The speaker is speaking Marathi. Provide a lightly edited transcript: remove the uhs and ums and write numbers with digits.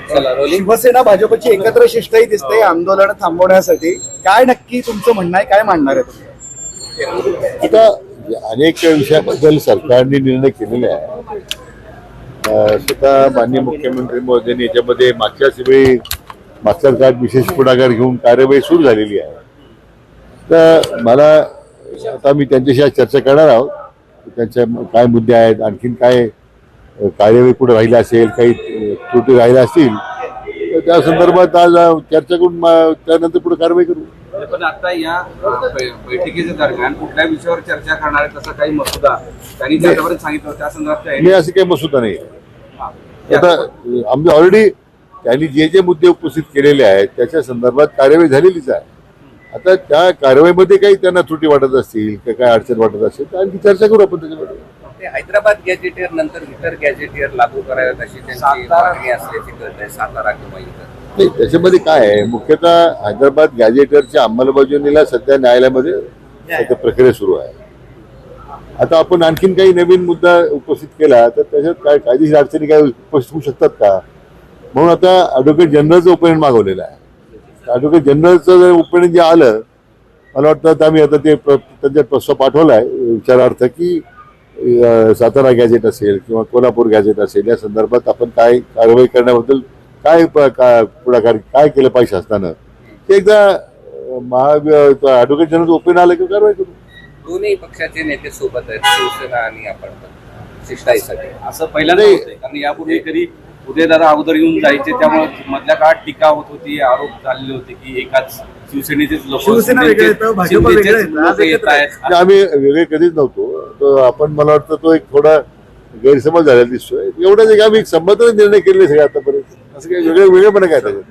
चला रोलिंग. शिवसेना भाजपची एकत्र शिष्टही दिसते आंदोलन थांबवण्यासाठी. काय नक्की तुमचं म्हणणं आहे, काय मांडणार आहे तुम्ही? आता अनेक विषयाबद्दल सरकारने निर्णय केलेले आहे. स्वतः माननीय मुख्यमंत्री महोदयांनी याच्यामध्ये मागच्याच वेळी मागच्या काळात विशेष पुढाकार घेऊन कार्यवाही सुरू झालेली आहे. तर मला आता मी त्यांच्याशी आज चर्चा करणार आहोत. त्यांच्या काय मुद्दे आहेत, आणखीन काय कार्यवाही कुठे राहिला असेल, काही त्रुटी राहिल्या असतील तर त्या संदर्भात आज चर्चा करून त्यानंतर पुढे कारवाई करू. पण आता या बैठकीच्या दरम्यान कुठल्या विषयावर चर्चा करणार आहे तसा काही मसुदा त्यांनी त्याच्यापर्यंत सांगितलं त्या संदर्भात मी असं काही मसुदा नाही. आता आम्ही ऑलरेडी त्यांनी जे जे मुद्दे उपस्थित केलेले आहेत त्याच्या संदर्भात कार्यवाही झालेलीच आहे. आता त्या कारवाईमध्ये काही त्यांना त्रुटी वाटत असतील किंवा काय अडचण वाटत असेल तर आणखी चर्चा करू आपण त्याच्यामध्ये. हैदराबाद गॅजेटियर नंतर इतर गॅजेटियर लागू कराव्यात अशी त्यांची मागणी असल्याची कळत आहे सातारा किंवा इतर. नाही, त्याच्यामध्ये काय आहे, मुख्यतः हैदराबाद गॅजेटरच्या अंमलबजावणीला सध्या न्यायालयामध्ये सध्या प्रक्रिया सुरू आहे. आता आपण आणखीन काही नवीन मुद्दा उपस्थित केला तर त्याच्यात काय कायदेशीर अडचणी काय उपस्थित होऊ शकतात का, म्हणून आता ॲडव्होकेट जनरलचं ओपिनियन मागवलेलं आहे. ॲडव्होकेट जनरलचं जर ओपिनियन जे आलं, मला वाटतं आम्ही आता ते त्यांच्यात प्रस्ताव पाठवला आहे विचारार्थ की सातारा गॅजेट असेल किंवा कोल्हापूर गॅजेट असेल या संदर्भात आपण काय कारवाई करण्याबद्दल काय पुढाकार काय केलं पाहिजे असताना ते एकदा ॲडव्होकेट जनरल ओपिनियन आलं की कारवाई करू. दोन्ही पक्षाचे नेते सोबत आहेत, शिवसेना आणि आपण शिष्टाईसाठी. असं पहिल्यांदा होतंय कारण यापूर्वी कधी उदयदादा अगोदर येऊन जायचे त्यामुळे मधल्या काळात टीका होत होती, आरोप झालेले होते की एकाच शिवसेनेचेच लोक शिवसेना वेगळं येतं, भाजप वेगळं येतं, आज येत एकत्र आहेत. आम्ही वेगळे कधीच नव्हतो. तर आपण मला वाटतं तो एक थोडा गैरसमज झालेला दिसतोय. एवढंच एक आम्ही संबंध निर्णय केले सगळे आतापर्यंत. असं काही वेगळेपणा काय त्याच्यात.